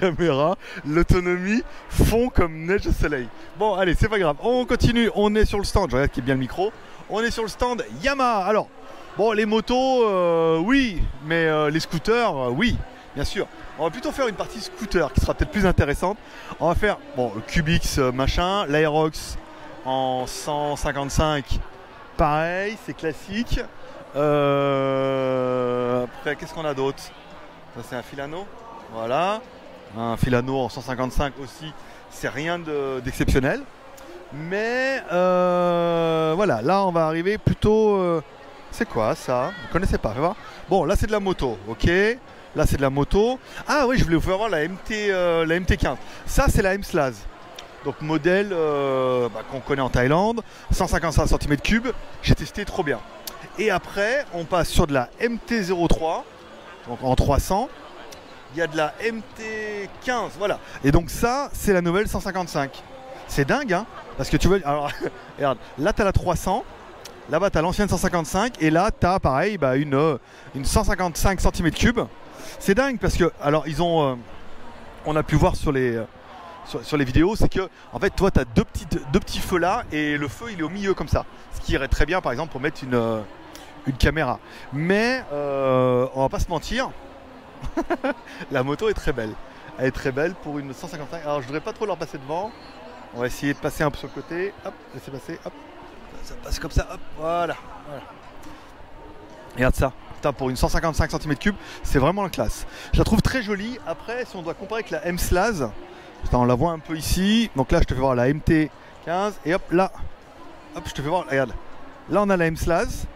caméra, l'autonomie fond comme neige au soleil. Bon, allez, c'est pas grave. On continue. On est sur le stand. Je regarde qu'il y a bien le micro. On est sur le stand Yamaha. Alors, bon, les motos, oui, mais les scooters, oui, bien sûr. On va plutôt faire une partie scooter qui sera peut-être plus intéressante. On va faire, bon, le Cubix machin, l'Aerox en 155, pareil, c'est classique. Après, qu'est-ce qu'on a d'autre? Ça, c'est un Filano. Voilà. Un Filano en 155 aussi, c'est rien d'exceptionnel. Mais voilà, là on va arriver plutôt. C'est quoi ça? Vous connaissez pas, fais voir. Bon, là c'est de la moto, ok. Là c'est de la moto. Ah oui, je voulais vous faire voir la MT15. Ça c'est la M-Slaz. Donc modèle qu'on connaît en Thaïlande, 155 cm3. J'ai testé, trop bien. Et après, on passe sur de la MT-03, donc en 300. Il y a de la MT15, voilà. Et donc ça, c'est la nouvelle 155. C'est dingue, hein? Parce que tu vois, alors, regarde, là tu as la 300, là-bas tu as l'ancienne 155, et là tu as pareil une 155 cm3. C'est dingue parce que, alors ils ont, on a pu voir sur les vidéos, c'est que en fait toi tu as deux petits feux là, et le feu il est au milieu comme ça. Ce qui irait très bien par exemple pour mettre une caméra. Mais on va pas se mentir, la moto est très belle. Elle est très belle pour une 155. Alors je voudrais pas trop leur passer devant. On va essayer de passer un peu sur le côté. Hop, laissez passer. Hop, ça passe comme ça. Hop, voilà. Regarde ça. Putain, pour une 155 cm3, c'est vraiment la classe. Je la trouve très jolie. Après, si on doit comparer avec la M-Slaz, on la voit un peu ici. Donc là, je te fais voir la MT15. Et hop, là. Hop, je te fais voir. Regarde. Là, on a la M-Slaz,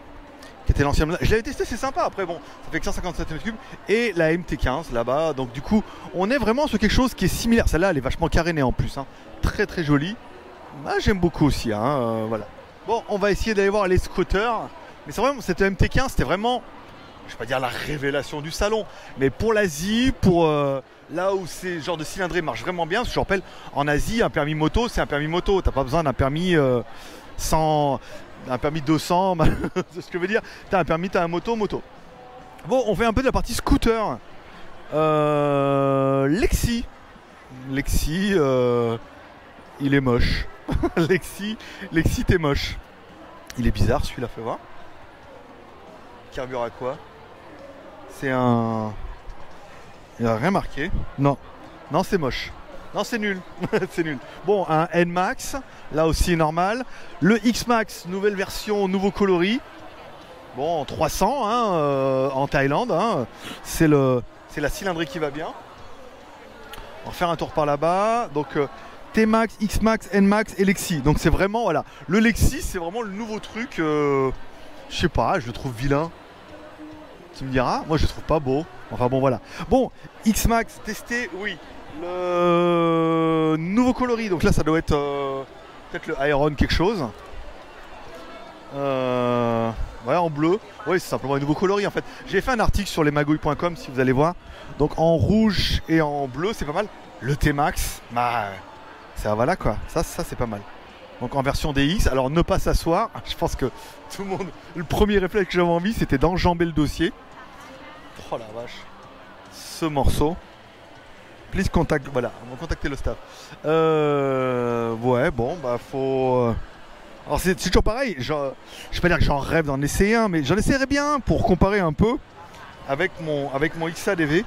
qui était l'ancienne. Je l'avais testé, c'est sympa. Après, bon, ça fait que 157 cm3. Et la MT15 là-bas. Donc, du coup, on est vraiment sur quelque chose qui est similaire. Celle-là, elle est vachement carénée en plus. Hein. Très, très jolie. Moi, j'aime beaucoup aussi. Hein, voilà. Bon, on va essayer d'aller voir les scooters. Mais c'est vraiment, cette MT15, c'était vraiment, je vais pas dire la révélation du salon, mais pour l'Asie, pour là où ces genres de cylindrée marchent vraiment bien. Parce que je rappelle, en Asie, un permis moto, c'est un permis moto. T'as pas besoin d'un permis un permis 200, c'est ce que je veux dire. T'as un permis, t'as un moto. Bon, on fait un peu de la partie scooter. Lexi, il est moche. Lexi, t'es moche. Il est bizarre celui-là, fais voir. Carbure à quoi? C'est un... Il n'y a rien marqué. Non, c'est moche. Non, c'est nul. C'est nul. Bon, un N-Max, là aussi normal. Le X-Max, nouvelle version, nouveau coloris. Bon, en 300, hein, en Thaïlande. Hein. C'est la cylindrée qui va bien. On va faire un tour par là-bas. Donc, T-Max, X-Max, N-Max et Lexi. Donc, c'est vraiment, voilà. Le Lexi, c'est vraiment le nouveau truc. Je sais pas, je le trouve vilain. Tu me diras, moi je le trouve pas beau. Enfin bon, voilà. Bon, X-Max, testé, oui. Le nouveau coloris, donc là ça doit être peut-être le Iron quelque chose. Ouais, en bleu. Oui, c'est simplement un nouveau coloris en fait. J'ai fait un article sur lesmagouilles.com si vous allez voir. Donc en rouge et en bleu, c'est pas mal. Le T-Max, bah ça voilà quoi. Ça c'est pas mal. Donc en version DX, alors ne pas s'asseoir. Je pense que tout le monde, le premier réflexe que j'avais envie, c'était d'enjamber le dossier. Oh la vache. Ce morceau. Please contact. Voilà, on va contacter le staff. Ouais, bon, bah faut. Alors c'est toujours pareil. Je vais pas dire que j'en rêve d'en essayer un, mais j'en essaierai bien pour comparer un peu avec mon XADV.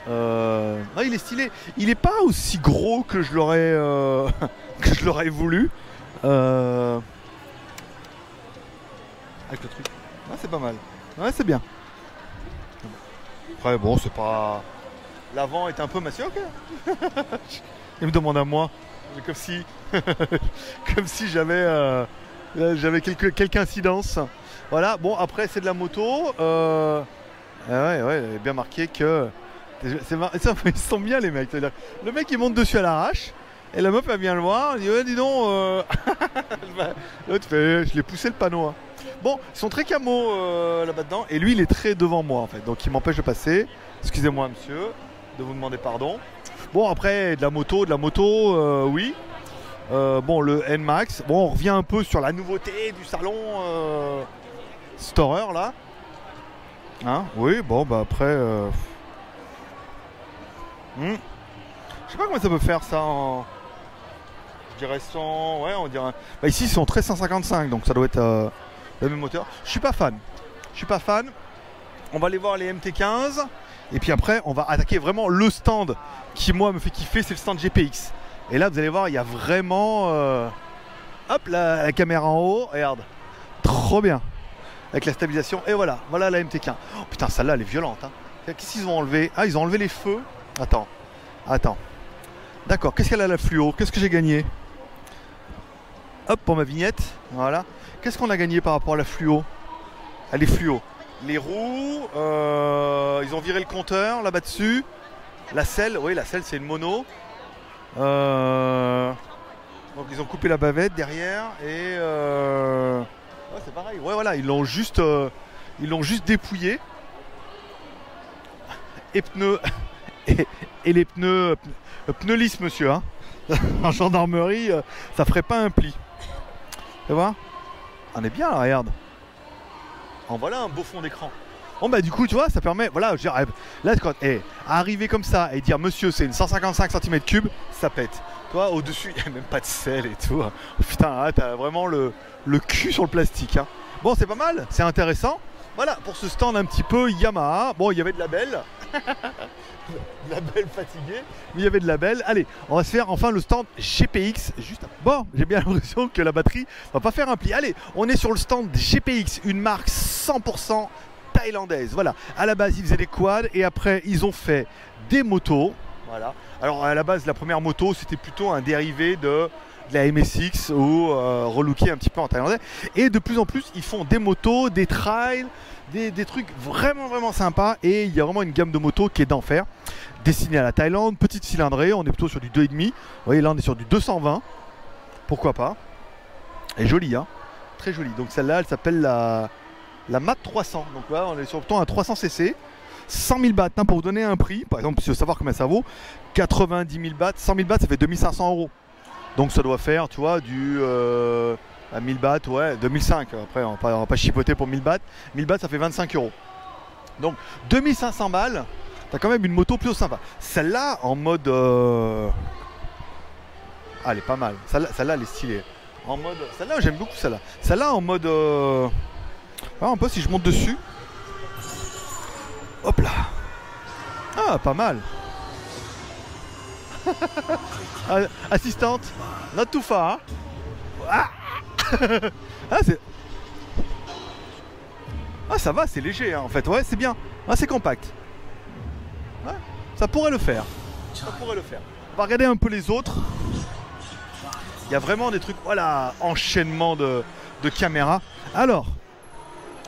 Non, il est stylé. Il est pas aussi gros que je l'aurais voulu. Avec le truc. Ouais, c'est pas mal. Ouais, c'est bien. Après, bon, c'est pas. L'avant est un peu massif. Ok. Il me demande à moi. Comme si, comme si j'avais quelque incidence. Voilà. Bon, après, c'est de la moto. Ouais, il est bien marqué que. Ils sont bien les mecs. Le mec il monte dessus à l'arrache et la meuf elle vient le voir, elle dit ouais dis donc l'autre fait je l'ai poussé le panneau hein. Bon, ils sont très camo là-bas dedans et lui il est très devant moi en fait, donc il m'empêche de passer. Excusez-moi monsieur de vous demander pardon. Bon après de la moto oui. Bon le N-Max, bon on revient un peu sur la nouveauté du salon Storer là hein. Oui bon bah après Je sais pas comment ça peut faire ça en... Je dirais 100... Ouais, on dirait... Bah ici ils sont très 155, donc ça doit être le même moteur. Je suis pas fan. Je suis pas fan. On va aller voir les MT15. Et puis après, on va attaquer vraiment le stand qui, moi, me fait kiffer, c'est le stand GPX. Et là, vous allez voir, il y a vraiment... Hop, la caméra en haut, regarde. Trop bien. Avec la stabilisation. Et voilà, voilà la MT15. Oh putain, celle-là, elle est violente. Hein. Qu'est-ce qu'ils ont enlevé? Ah, ils ont enlevé les feux. Attends. D'accord, qu'est-ce qu'elle a la fluo? Qu'est-ce que j'ai gagné? Hop, pour ma vignette. Voilà. Qu'est-ce qu'on a gagné par rapport à la fluo? Elle est fluo. Les roues, ils ont viré le compteur là-bas dessus. La selle, oui, la selle c'est une mono. Donc ils ont coupé la bavette derrière et ouais, c'est pareil. Ouais, voilà, ils l'ont juste dépouillé. Et pneus et les pneus lisses, monsieur. Hein. En gendarmerie, ça ferait pas un pli. Tu vois? On est bien là, regarde. En voilà un beau fond d'écran. Bon bah du coup tu vois ça permet, voilà, je dirais, là quand arriver comme ça et dire monsieur c'est une 155 cm3, ça pète. Toi au-dessus il n'y a même pas de selle et tout. Oh, putain là t'as vraiment le cul sur le plastique. Hein. Bon c'est pas mal, c'est intéressant. Voilà pour ce stand un petit peu Yamaha. Bon il y avait de la belle. La belle fatiguée, mais il y avait de la belle. Allez, on va se faire enfin le stand GPX juste après. Bon, j'ai bien l'impression que la batterie va pas faire un pli. Allez, on est sur le stand GPX, une marque 100% thaïlandaise. Voilà, à la base ils faisaient des quads et après ils ont fait des motos. Voilà. Alors à la base la première moto c'était plutôt un dérivé de la MSX ou relooké un petit peu en thaïlandais. Et de plus en plus ils font des motos, des trails, des trucs vraiment sympas. Et il y a vraiment une gamme de motos qui est d'enfer. Destinée à la Thaïlande, petite cylindrée, on est plutôt sur du 2,5. Vous voyez là on est sur du 220. Pourquoi pas. Et jolie hein. Très jolie. Donc celle-là elle s'appelle la MAT 300. Donc là on est sur plutôt un 300cc. 100 000 bahts, hein, pour vous donner un prix, par exemple, si vous voulez savoir combien ça vaut, 90 000 bahts, 100 000 bahts ça fait 2500 €. Donc ça doit faire, tu vois, du à 1000 bahts, ouais, 2005. Après, on va pas chipoter pour 1000 bahts. 1000 bahts, ça fait 25 €. Donc 2500 balles, t'as quand même une moto plutôt sympa. Celle-là, en mode... Ah, elle est pas mal. Celle-là, elle est stylée. En mode... Celle-là, j'aime beaucoup celle-là. Celle-là, en mode... Ah, un peu si je monte dessus. Hop là. Ah, pas mal. Assistante, not too far. Ah, c'est... Ah, ça va, c'est léger hein, en fait. Ouais, c'est bien. Ah, c'est compact. Ouais, ça pourrait le faire. Ça pourrait le faire. On va regarder un peu les autres. Il y a vraiment des trucs. Voilà, enchaînement de caméras. Alors,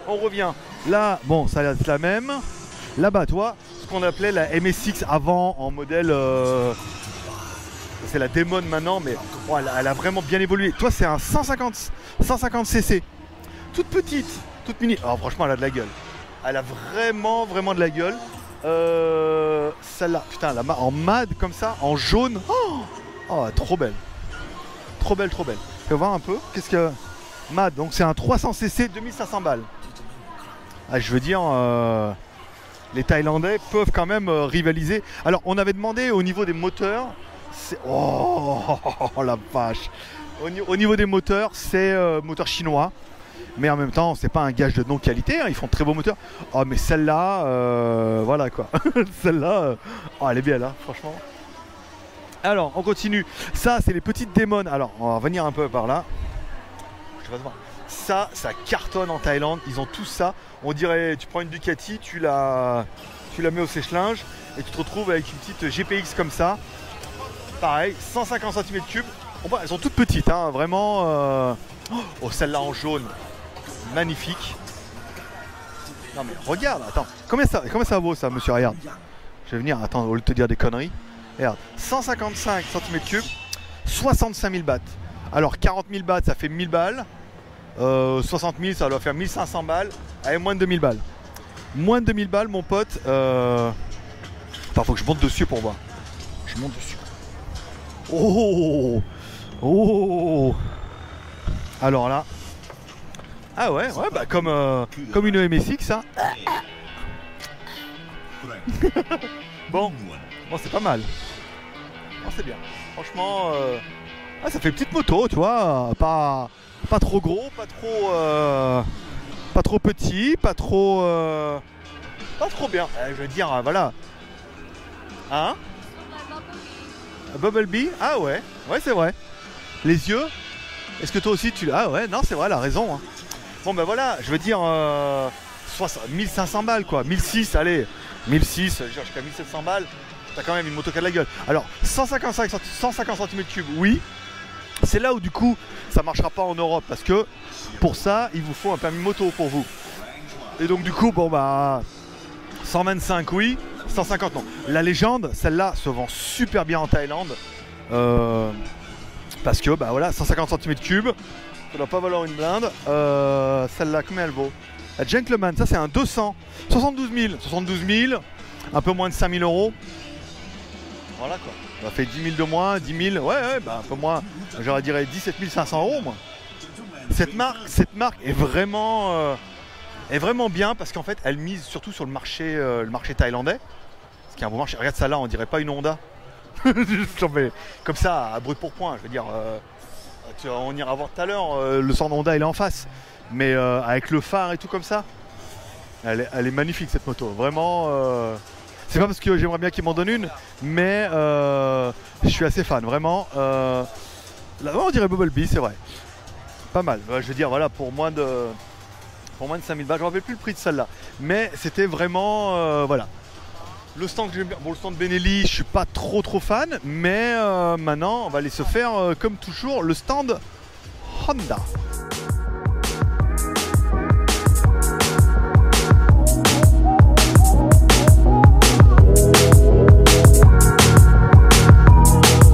on revient. Là, bon, ça va être la même. Là-bas, toi, ce qu'on appelait la MSX avant en modèle... c'est la Demon maintenant, mais bon, elle a vraiment bien évolué. Toi, c'est un 150cc. Toute petite, toute mini. Alors franchement, elle a de la gueule. Elle a vraiment de la gueule. Celle-là, putain, en mad comme ça, en jaune. Oh, trop belle. Trop belle. Tu peux voir un peu. Qu'est-ce que... Mad, donc c'est un 300cc, 2500 balles. Ah, je veux dire... les Thaïlandais peuvent quand même rivaliser. Alors, on avait demandé au niveau des moteurs. Oh la vache. Au niveau des moteurs, c'est moteur chinois. Mais en même temps, c'est pas un gage de non-qualité. Hein. Ils font de très beaux moteurs. Oh, mais celle-là, voilà quoi. Celle-là, oh, elle est belle, hein, franchement. Alors, on continue. Ça, c'est les petites démons. Alors, on va venir un peu par là. Je vais voir. Ça cartonne en Thaïlande. Ils ont tout ça. On dirait, tu prends une Ducati, tu la mets au sèche-linge et tu te retrouves avec une petite GPX comme ça. Pareil, 150 cm3. Elles sont toutes petites, hein, vraiment. Oh, celle-là en jaune. Magnifique. Non mais regarde, attends. Combien ça vaut ça, monsieur? Regarde. Je vais venir, attends, au lieu de te dire des conneries. Regarde, 155 cm3, 65 000 bahts. Alors 40 000 bahts, ça fait 1000 balles. 60 000, ça doit faire 1500 balles. Allez, moins de 2000 balles. Moins de 2000 balles, mon pote. Attends, faut que je monte dessus pour voir. Je monte dessus. Oh. Alors là. Ah ouais, bah comme une MSX, ça. Bon, Bon, c'est pas mal. Bon, c'est bien. Franchement, ah, ça fait petite moto, tu vois. Pas trop gros, pas trop petit, pas trop bien. Je veux dire, voilà. Hein? Bumblebee? Ah ouais, ouais c'est vrai. Les yeux? Est-ce que toi aussi tu... Ah ouais, non c'est vrai, elle a raison. Hein. Bon ben voilà, je veux dire 1500 balles quoi, 1006, allez, 1006, jusqu'à 1700 balles, t'as quand même une moto qui a de la gueule. Alors 150 cm3, oui, c'est là où du coup ça marchera pas en Europe parce que pour ça il vous faut un permis moto pour vous. Et donc du coup bon bah 125 oui, 150 non. La légende, celle-là se vend super bien en Thaïlande parce que bah voilà 150 cm3, ça doit pas valoir une blinde. Celle-là combien elle vaut? La Gentleman, ça c'est un 200, 72 000, un peu moins de 5 000 euros. Voilà quoi. Ça fait 10 000 de moins, 10 000, ouais, bah un peu moins, j'aurais dirais 17 500 euros moi. Cette marque est vraiment bien parce qu'en fait elle mise surtout sur le marché thaïlandais. Ce qui est un bon marché. Regarde ça là, on dirait pas une Honda. Comme ça, à brut pour point, je veux dire. On ira voir tout à l'heure, le stand Honda il est en face. Mais avec le phare et tout comme ça, elle est magnifique cette moto. Vraiment, c'est pas parce que j'aimerais bien qu'il m'en donne une, mais je suis assez fan, vraiment. Là, on dirait Bumblebee, c'est vrai. Pas mal. Je veux dire, voilà, pour moins de 5000 balles, je ne me rappelle plus le prix de celle-là. Mais c'était vraiment, voilà. Le stand que j'aime bien, bon le stand Benelli, je suis pas trop fan, mais maintenant on va aller se faire comme toujours le stand Honda.